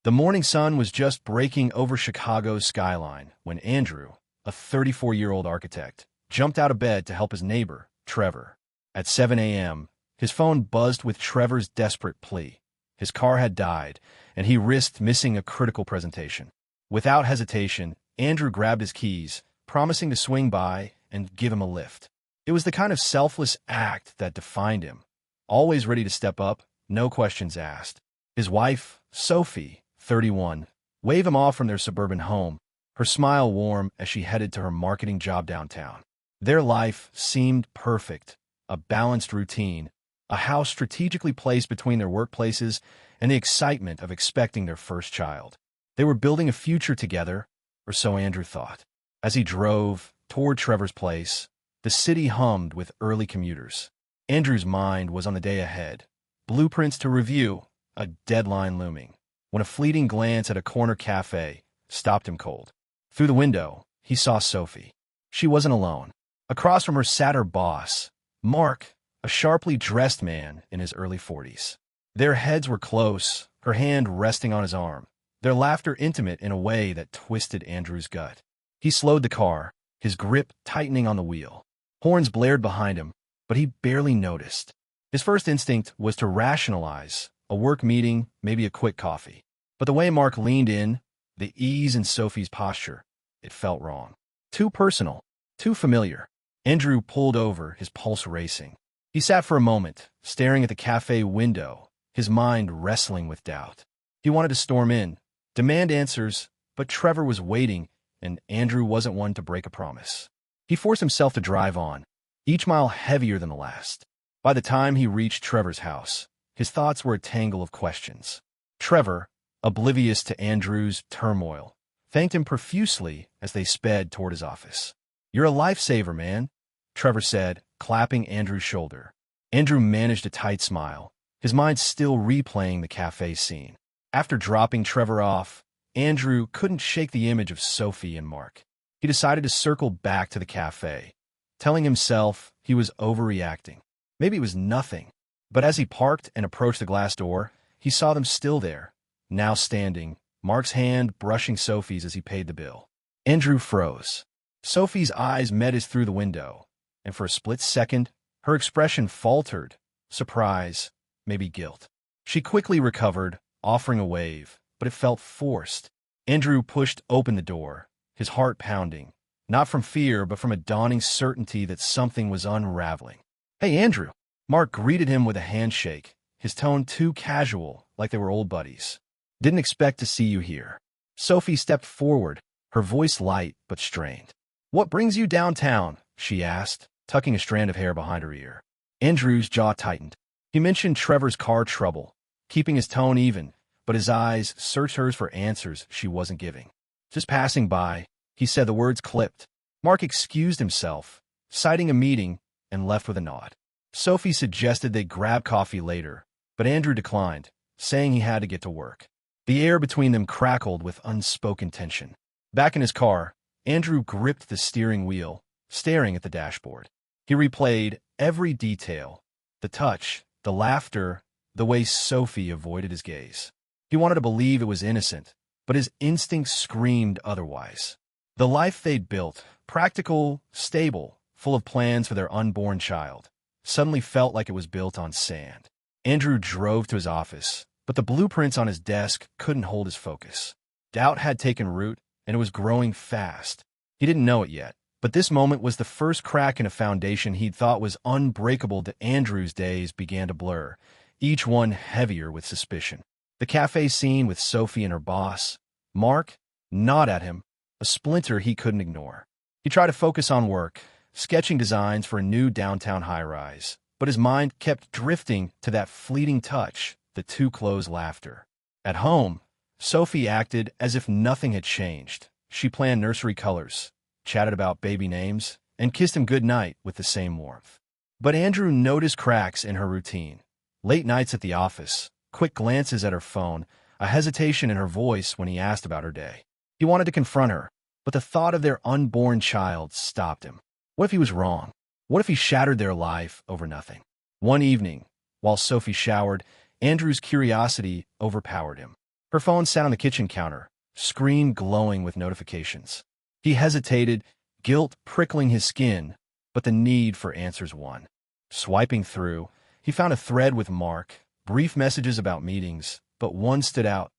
The morning sun was just breaking over Chicago's skyline when Andrew, a 34-year-old architect, jumped out of bed to help his neighbor, Trevor. At 7 a.m., his phone buzzed with Trevor's desperate plea. His car had died, and he risked missing a critical presentation. Without hesitation, Andrew grabbed his keys, promising to swing by and give him a lift. It was the kind of selfless act that defined him, always ready to step up, no questions asked. His wife, Sophie, 31, waved him off from their suburban home, her smile warm as she headed to her marketing job downtown. Their life seemed perfect, a balanced routine, a house strategically placed between their workplaces, and the excitement of expecting their first child. They were building a future together, or so Andrew thought. As he drove toward Trevor's place, the city hummed with early commuters. Andrew's mind was on the day ahead, blueprints to review, a deadline looming, when a fleeting glance at a corner cafe stopped him cold. Through the window, he saw Sophie. She wasn't alone. Across from her sat her boss, Mark, a sharply dressed man in his early 40s. Their heads were close, her hand resting on his arm, their laughter intimate in a way that twisted Andrew's gut. He slowed the car, his grip tightening on the wheel. Horns blared behind him, but he barely noticed. His first instinct was to rationalize, a work meeting, maybe a quick coffee. But the way Mark leaned in, the ease in Sophie's posture, it felt wrong. Too personal, too familiar. Andrew pulled over, his pulse racing. He sat for a moment, staring at the cafe window, his mind wrestling with doubt. He wanted to storm in, demand answers, but Trevor was waiting, and Andrew wasn't one to break a promise. He forced himself to drive on, each mile heavier than the last. By the time he reached Trevor's house, his thoughts were a tangle of questions. Trevor, oblivious to Andrew's turmoil, thanked him profusely as they sped toward his office. "You're a lifesaver, man," Trevor said, clapping Andrew's shoulder. Andrew managed a tight smile, his mind still replaying the cafe scene. After dropping Trevor off, Andrew couldn't shake the image of Sophie and Mark. He decided to circle back to the cafe, telling himself he was overreacting. Maybe it was nothing. But as he parked and approached the glass door, he saw them still there, now standing, Mark's hand brushing Sophie's as he paid the bill. Andrew froze. Sophie's eyes met his through the window, and for a split second, her expression faltered, surprise, maybe guilt. She quickly recovered, offering a wave, but it felt forced. Andrew pushed open the door, his heart pounding, not from fear, but from a dawning certainty that something was unraveling. "Hey, Andrew." Mark greeted him with a handshake, his tone too casual, like they were old buddies. "Didn't expect to see you here." Sophie stepped forward, her voice light but strained. "What brings you downtown?" she asked, tucking a strand of hair behind her ear. Andrew's jaw tightened. He mentioned Trevor's car trouble, keeping his tone even, but his eyes searched hers for answers she wasn't giving. "Just passing by," he said, the words clipped. Mark excused himself, citing a meeting, and left with a nod. Sophie suggested they grab coffee later, but Andrew declined, saying he had to get to work. The air between them crackled with unspoken tension. Back in his car, Andrew gripped the steering wheel, staring at the dashboard. He replayed every detail, the touch, the laughter, the way Sophie avoided his gaze. He wanted to believe it was innocent, but his instincts screamed otherwise. The life they'd built, practical, stable, full of plans for their unborn child, suddenly felt like it was built on sand. Andrew drove to his office, but the blueprints on his desk couldn't hold his focus. Doubt had taken root, and it was growing fast. He didn't know it yet, but this moment was the first crack in a foundation he'd thought was unbreakable. To Andrew's days began to blur, each one heavier with suspicion. The cafe scene with Sophie and her boss, Mark, gnawed at him, a splinter he couldn't ignore. He tried to focus on work, sketching designs for a new downtown high-rise, but his mind kept drifting to that fleeting touch, the too-close laughter. At home, Sophie acted as if nothing had changed. She planned nursery colors, chatted about baby names, and kissed him goodnight with the same warmth. But Andrew noticed cracks in her routine. Late nights at the office, quick glances at her phone, a hesitation in her voice when he asked about her day. He wanted to confront her, but the thought of their unborn child stopped him. What if he was wrong? What if he shattered their life over nothing? One evening, while Sophie showered, Andrew's curiosity overpowered him. Her phone sat on the kitchen counter, screen glowing with notifications. He hesitated, guilt prickling his skin, but the need for answers won. Swiping through, he found a thread with Mark, brief messages about meetings, but one stood out.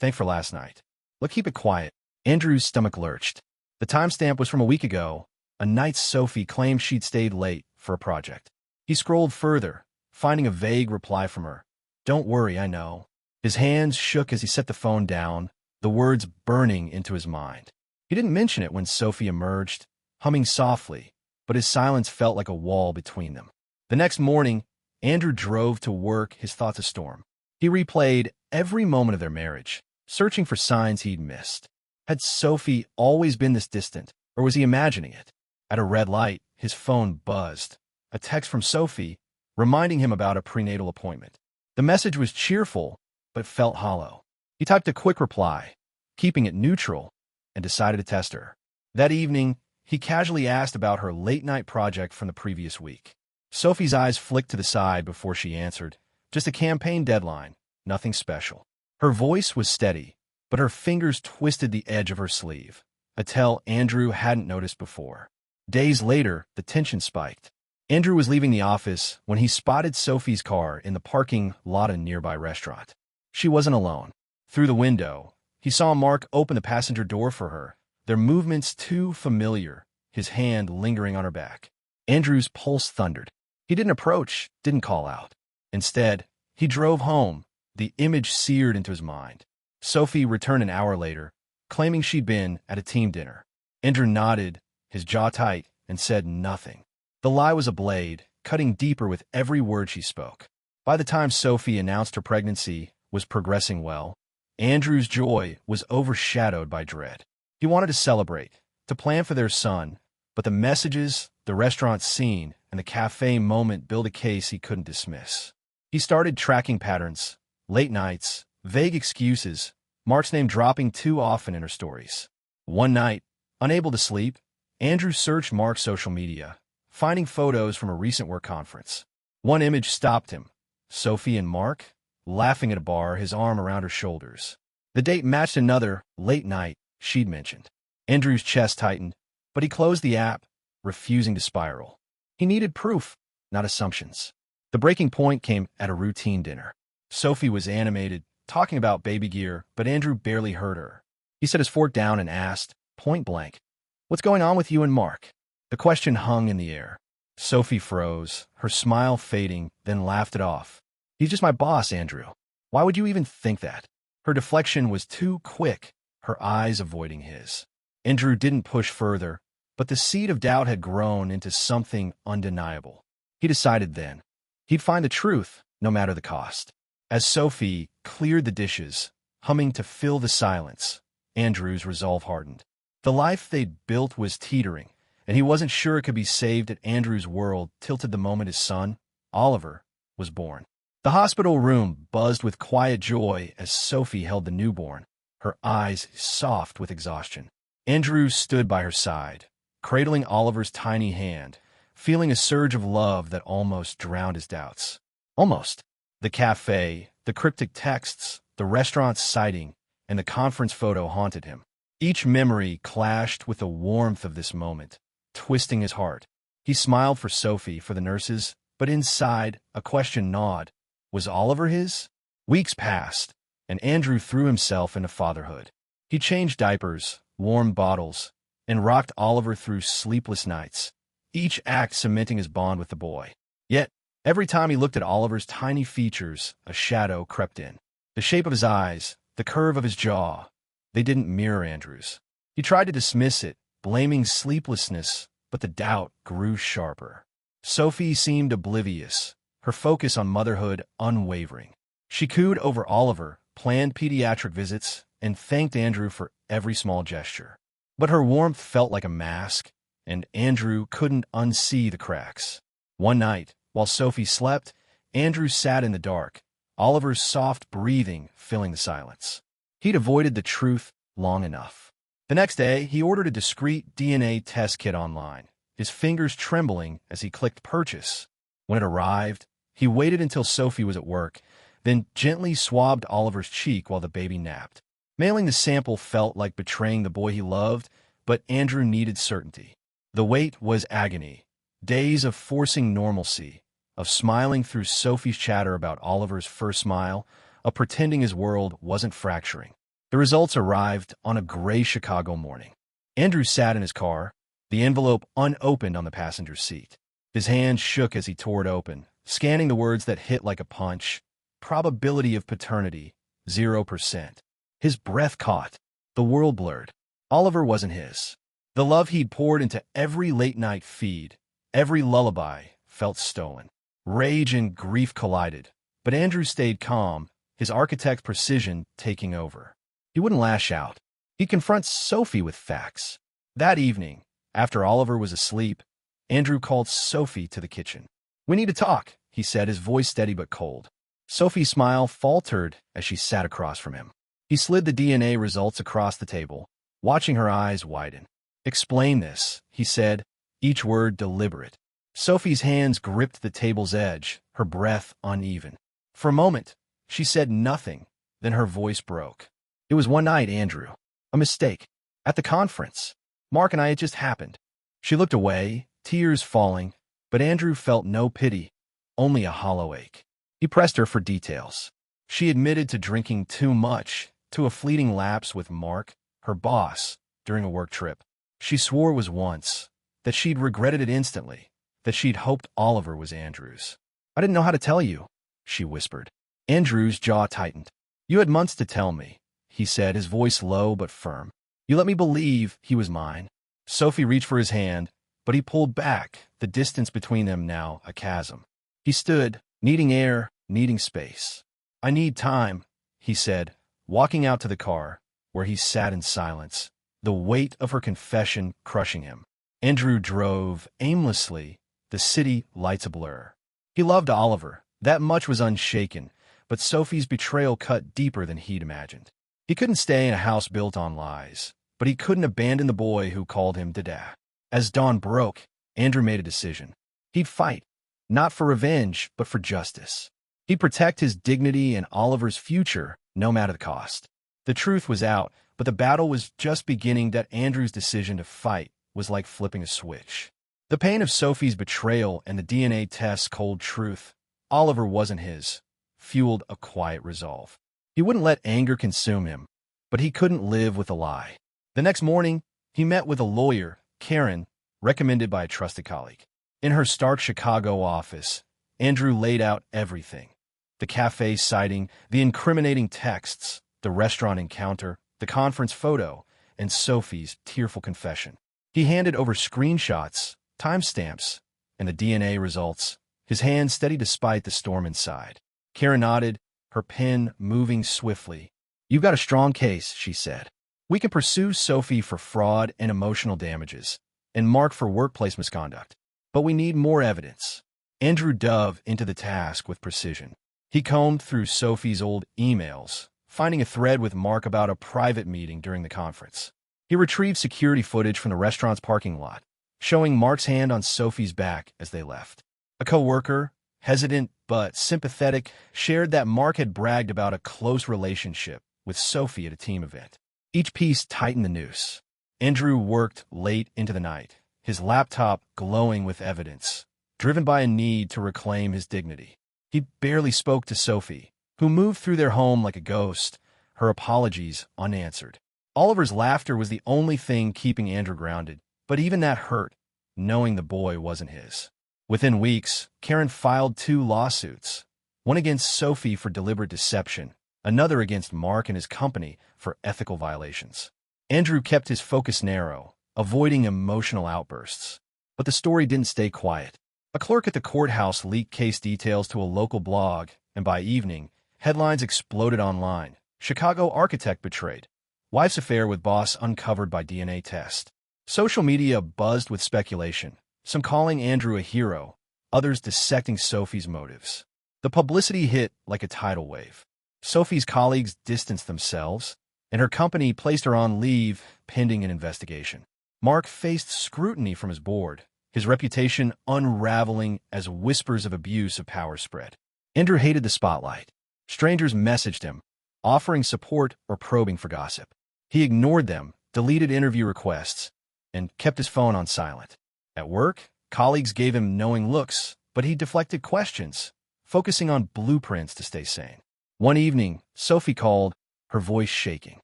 "Thanks for last night. Look, keep it quiet." Andrew's stomach lurched. The timestamp was from a week ago, a night Sophie claimed she'd stayed late for a project. He scrolled further, finding a vague reply from her. "Don't worry, I know." His hands shook as he set the phone down, the words burning into his mind. He didn't mention it when Sophie emerged, humming softly, but his silence felt like a wall between them. The next morning, Andrew drove to work, his thoughts a storm. He replayed every moment of their marriage, searching for signs he'd missed. Had Sophie always been this distant, or was he imagining it? At a red light, his phone buzzed. A text from Sophie, reminding him about a prenatal appointment. The message was cheerful, but felt hollow. He typed a quick reply, keeping it neutral, and decided to test her. That evening, he casually asked about her late-night project from the previous week. Sophie's eyes flicked to the side before she answered. Just a campaign deadline, nothing special. Her voice was steady, but her fingers twisted the edge of her sleeve, a tell Andrew hadn't noticed before. Days later, the tension spiked. Andrew was leaving the office when he spotted Sophie's car in the parking lot of a nearby restaurant. She wasn't alone. Through the window, he saw Mark open the passenger door for her, their movements too familiar, his hand lingering on her back. Andrew's pulse thundered. He didn't approach, didn't call out. Instead, he drove home, the image seared into his mind. Sophie returned an hour later, claiming she'd been at a team dinner. Andrew nodded, his jaw tight, and said nothing. The lie was a blade, cutting deeper with every word she spoke. By the time Sophie announced her pregnancy was progressing well, Andrew's joy was overshadowed by dread. He wanted to celebrate, to plan for their son, but the messages, the restaurant scene, and the cafe moment built a case he couldn't dismiss. He started tracking patterns, late nights, vague excuses, Mark's name dropping too often in her stories. One night, unable to sleep, Andrew searched Mark's social media, finding photos from a recent work conference. One image stopped him. Sophie and Mark, laughing at a bar, his arm around her shoulders. The date matched another late night she'd mentioned. Andrew's chest tightened, but he closed the app, refusing to spiral. He needed proof, not assumptions. The breaking point came at a routine dinner. Sophie was animated, talking about baby gear, but Andrew barely heard her. He set his fork down and asked, point blank, "What's going on with you and Mark?" The question hung in the air. Sophie froze, her smile fading, then laughed it off. "He's just my boss, Andrew. Why would you even think that?" Her deflection was too quick, her eyes avoiding his. Andrew didn't push further, but the seed of doubt had grown into something undeniable. He decided then, he'd find the truth, no matter the cost. As Sophie cleared the dishes, humming to fill the silence, Andrew's resolve hardened. The life they'd built was teetering, and he wasn't sure it could be saved. At Andrew's world tilted the moment his son, Oliver, was born. The hospital room buzzed with quiet joy as Sophie held the newborn, her eyes soft with exhaustion. Andrew stood by her side, cradling Oliver's tiny hand, feeling a surge of love that almost drowned his doubts. Almost. The cafe, the cryptic texts, the restaurant's sighting, and the conference photo haunted him. Each memory clashed with the warmth of this moment, twisting his heart. He smiled for Sophie, for the nurses, but inside, a question gnawed. Was Oliver his? Weeks passed, and Andrew threw himself into fatherhood. He changed diapers, warmed bottles, and rocked Oliver through sleepless nights, each act cementing his bond with the boy. Yet, every time he looked at Oliver's tiny features, a shadow crept in. The shape of his eyes, the curve of his jaw, they didn't mirror Andrew's. He tried to dismiss it, blaming sleeplessness, but the doubt grew sharper. Sophie seemed oblivious, her focus on motherhood unwavering. She cooed over Oliver, planned pediatric visits, and thanked Andrew for every small gesture. But her warmth felt like a mask, and Andrew couldn't unsee the cracks. One night, while Sophie slept, Andrew sat in the dark, Oliver's soft breathing filling the silence. He'd avoided the truth long enough. The next day, he ordered a discreet DNA test kit online, his fingers trembling as he clicked purchase. When it arrived, he waited until Sophie was at work, then gently swabbed Oliver's cheek while the baby napped. Mailing the sample felt like betraying the boy he loved, but Andrew needed certainty. The wait was agony. Days of forcing normalcy, of smiling through Sophie's chatter about Oliver's first smile, of pretending his world wasn't fracturing. The results arrived on a gray Chicago morning. Andrew sat in his car, the envelope unopened on the passenger seat. His hand shook as he tore it open, scanning the words that hit like a punch. Probability of paternity, 0%. His breath caught. The world blurred. Oliver wasn't his. The love he'd poured into every late-night feed, every lullaby, felt stolen. Rage and grief collided, but Andrew stayed calm, his architect precision taking over. He wouldn't lash out. He'd confront Sophie with facts. That evening, after Oliver was asleep, Andrew called Sophie to the kitchen. "We need to talk," he said, his voice steady but cold. Sophie's smile faltered as she sat across from him. He slid the DNA results across the table, watching her eyes widen. "Explain this," he said, each word deliberate. Sophie's hands gripped the table's edge, her breath uneven. For a moment, she said nothing, then her voice broke. "It was one night, Andrew. A mistake. At the conference. Mark and I, it just happened." She looked away, tears falling, but Andrew felt no pity, only a hollow ache. He pressed her for details. She admitted to drinking too much, to a fleeting lapse with Mark, her boss, during a work trip. She swore it was once, that she'd regretted it instantly, that she'd hoped Oliver was Andrew's. "I didn't know how to tell you," she whispered. Andrew's jaw tightened. "You had months to tell me," he said, his voice low but firm. "You let me believe he was mine." Sophie reached for his hand, but he pulled back, the distance between them now a chasm. He stood, needing air, needing space. "I need time," he said, walking out to the car, where he sat in silence, the weight of her confession crushing him. Andrew drove aimlessly, the city lights a blur. He loved Oliver, that much was unshaken, but Sophie's betrayal cut deeper than he'd imagined. He couldn't stay in a house built on lies, but he couldn't abandon the boy who called him Dada. As dawn broke, Andrew made a decision. He'd fight, not for revenge, but for justice. He'd protect his dignity and Oliver's future, no matter the cost. The truth was out, but the battle was just beginning. That Andrew's decision to fight was like flipping a switch. The pain of Sophie's betrayal and the DNA test's cold truth, Oliver wasn't his, fueled a quiet resolve. He wouldn't let anger consume him, but he couldn't live with a lie. The next morning, he met with a lawyer, Karen, recommended by a trusted colleague. In her stark Chicago office, Andrew laid out everything. The cafe sighting, the incriminating texts, the restaurant encounter, the conference photo, and Sophie's tearful confession. He handed over screenshots, timestamps, and the DNA results, his hand steady despite the storm inside. Karen nodded, her pen moving swiftly. "You've got a strong case," she said. "We can pursue Sophie for fraud and emotional damages, and Mark for workplace misconduct. But we need more evidence." Andrew dove into the task with precision. He combed through Sophie's old emails, finding a thread with Mark about a private meeting during the conference. He retrieved security footage from the restaurant's parking lot, showing Mark's hand on Sophie's back as they left. A coworker, hesitant but sympathetic, shared that Mark had bragged about a close relationship with Sophie at a team event. Each piece tightened the noose. Andrew worked late into the night, his laptop glowing with evidence, driven by a need to reclaim his dignity. He barely spoke to Sophie, who moved through their home like a ghost, her apologies unanswered. Oliver's laughter was the only thing keeping Andrew grounded, but even that hurt, knowing the boy wasn't his. Within weeks, Karen filed 2 lawsuits, one against Sophie for deliberate deception, another against Mark and his company for ethical violations. Andrew kept his focus narrow, avoiding emotional outbursts. But the story didn't stay quiet. A clerk at the courthouse leaked case details to a local blog, and by evening, headlines exploded online. "Chicago architect betrayed. Wife's affair with boss uncovered by DNA test." Social media buzzed with speculation, some calling Andrew a hero, others dissecting Sophie's motives. The publicity hit like a tidal wave. Sophie's colleagues distanced themselves, and her company placed her on leave pending an investigation. Mark faced scrutiny from his board, his reputation unraveling as whispers of abuse of power spread. Andrew hated the spotlight. Strangers messaged him, offering support or probing for gossip. He ignored them, deleted interview requests, and kept his phone on silent. At work, colleagues gave him knowing looks, but he deflected questions, focusing on blueprints to stay sane. One evening, Sophie called, her voice shaking.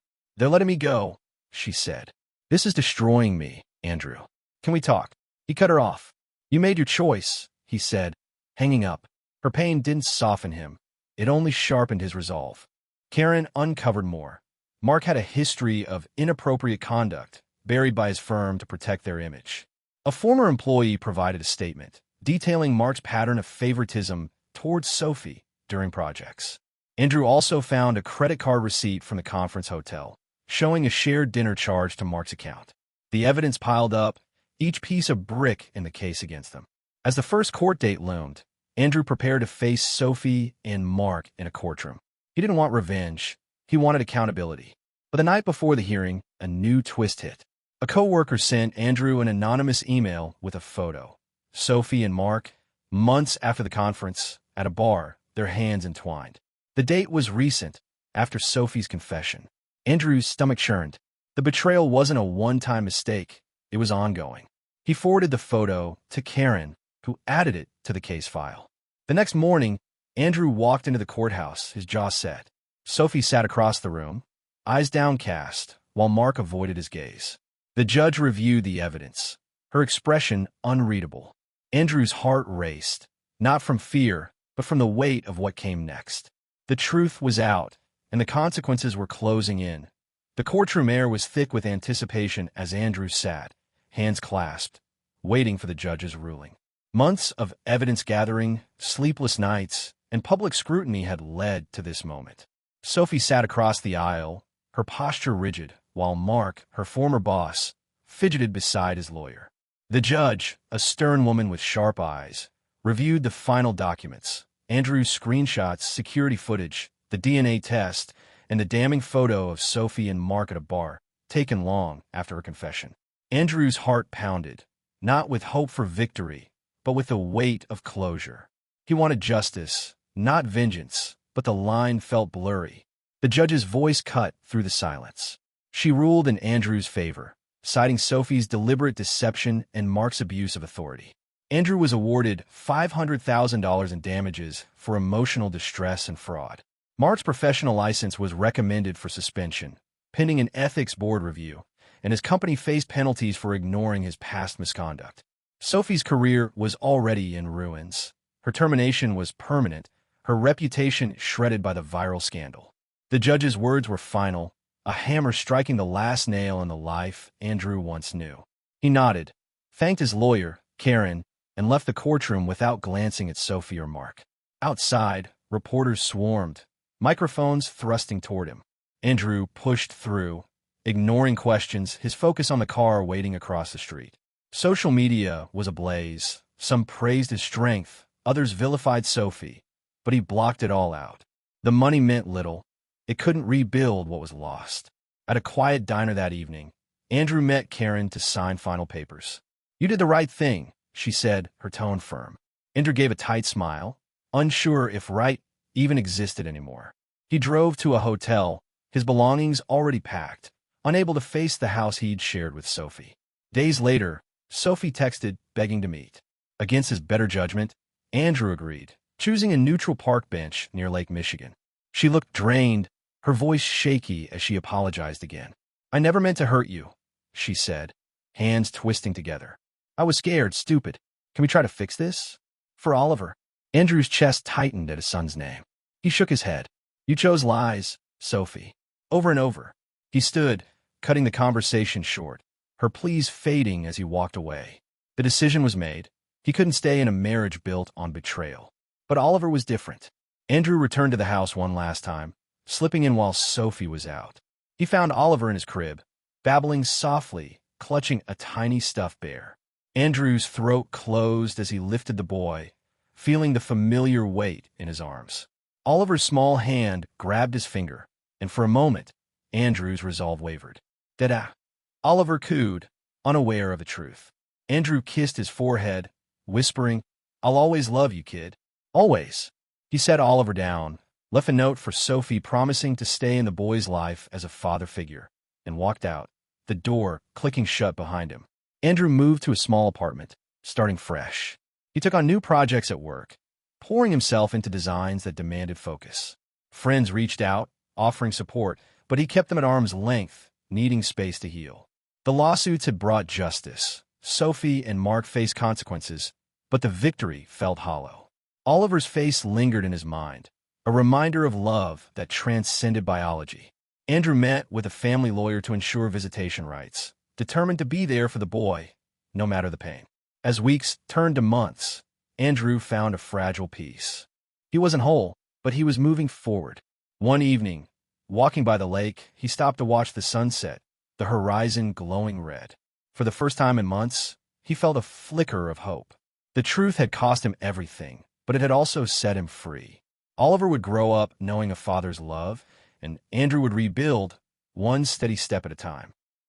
"They're letting me go," she said. "This is destroying me, Andrew. Can we talk?" He cut her off. "You made your choice," he said, hanging up. Her pain didn't soften him. It only sharpened his resolve. Karen uncovered more. Mark had a history of inappropriate conduct, buried by his firm to protect their image. A former employee provided a statement, detailing Mark's pattern of favoritism towards Sophie during projects. Andrew also found a credit card receipt from the conference hotel, showing a shared dinner charge to Mark's account. The evidence piled up, each piece a brick in the case against them. As the first court date loomed, Andrew prepared to face Sophie and Mark in a courtroom. He didn't want revenge. He wanted accountability. But the night before the hearing, a new twist hit. A coworker sent Andrew an anonymous email with a photo. Sophie and Mark, months after the conference, at a bar, their hands entwined. The date was recent, after Sophie's confession. Andrew's stomach churned. The betrayal wasn't a one-time mistake. It was ongoing. He forwarded the photo to Karen, who added it to the case file. The next morning, Andrew walked into the courthouse, his jaw set. Sophie sat across the room, eyes downcast, while Mark avoided his gaze. The judge reviewed the evidence, her expression unreadable. Andrew's heart raced, not from fear, but from the weight of what came next. The truth was out, and the consequences were closing in. The courtroom air was thick with anticipation as Andrew sat, hands clasped, waiting for the judge's ruling. Months of evidence gathering, sleepless nights, and public scrutiny had led to this moment. Sophie sat across the aisle, her posture rigid, while Mark, her former boss, fidgeted beside his lawyer. The judge, a stern woman with sharp eyes, reviewed the final documents, Andrew's screenshots, security footage, the DNA test, and the damning photo of Sophie and Mark at a bar, taken long after her confession. Andrew's heart pounded, not with hope for victory, but with the weight of closure. He wanted justice, not vengeance, but the line felt blurry. The judge's voice cut through the silence. She ruled in Andrew's favor, citing Sophie's deliberate deception and Mark's abuse of authority. Andrew was awarded $500,000 in damages for emotional distress and fraud. Mark's professional license was recommended for suspension, pending an ethics board review, and his company faced penalties for ignoring his past misconduct. Sophie's career was already in ruins. Her termination was permanent, her reputation shredded by the viral scandal. The judge's words were final, a hammer striking the last nail in the life Andrew once knew. He nodded, thanked his lawyer, Karen, and left the courtroom without glancing at Sophie or Mark. Outside, reporters swarmed, microphones thrusting toward him. Andrew pushed through, ignoring questions, his focus on the car waiting across the street. Social media was ablaze. Some praised his strength, others vilified Sophie, but he blocked it all out. The money meant little. It couldn't rebuild what was lost. At a quiet diner that evening, Andrew met Karen to sign final papers. "You did the right thing," she said, her tone firm. Andrew gave a tight smile, unsure if right even existed anymore. He drove to a hotel, his belongings already packed, unable to face the house he'd shared with Sophie. Days later, Sophie texted, begging to meet. Against his better judgment, Andrew agreed, choosing a neutral park bench near Lake Michigan. She looked drained, her voice shaky as she apologized again. "I never meant to hurt you," she said, hands twisting together. "I was scared, stupid. Can we try to fix this? For Oliver." Andrew's chest tightened at his son's name. He shook his head. "You chose lies, Sophie." Over and over. He stood, cutting the conversation short, her pleas fading as he walked away. The decision was made. He couldn't stay in a marriage built on betrayal. But Oliver was different. Andrew returned to the house one last time, slipping in while Sophie was out. He found Oliver in his crib, babbling softly, clutching a tiny stuffed bear. Andrew's throat closed as he lifted the boy, feeling the familiar weight in his arms. Oliver's small hand grabbed his finger, and for a moment, Andrew's resolve wavered. "Dada!" Oliver cooed, unaware of the truth. Andrew kissed his forehead, whispering, "I'll always love you, kid. Always." He set Oliver down, left a note for Sophie promising to stay in the boy's life as a father figure, and walked out, the door clicking shut behind him. Andrew moved to a small apartment, starting fresh. He took on new projects at work, pouring himself into designs that demanded focus. Friends reached out, offering support, but he kept them at arm's length, needing space to heal. The lawsuits had brought justice. Sophie and Mark faced consequences, but the victory felt hollow. Oliver's face lingered in his mind, a reminder of love that transcended biology. Andrew met with a family lawyer to ensure visitation rights, determined to be there for the boy, no matter the pain. As weeks turned to months, Andrew found a fragile peace. He wasn't whole, but he was moving forward. One evening, walking by the lake, he stopped to watch the sunset, the horizon glowing red. For the first time in months, he felt a flicker of hope. The truth had cost him everything, but it had also set him free. Oliver would grow up knowing a father's love, and Andrew would rebuild, one steady step at a time.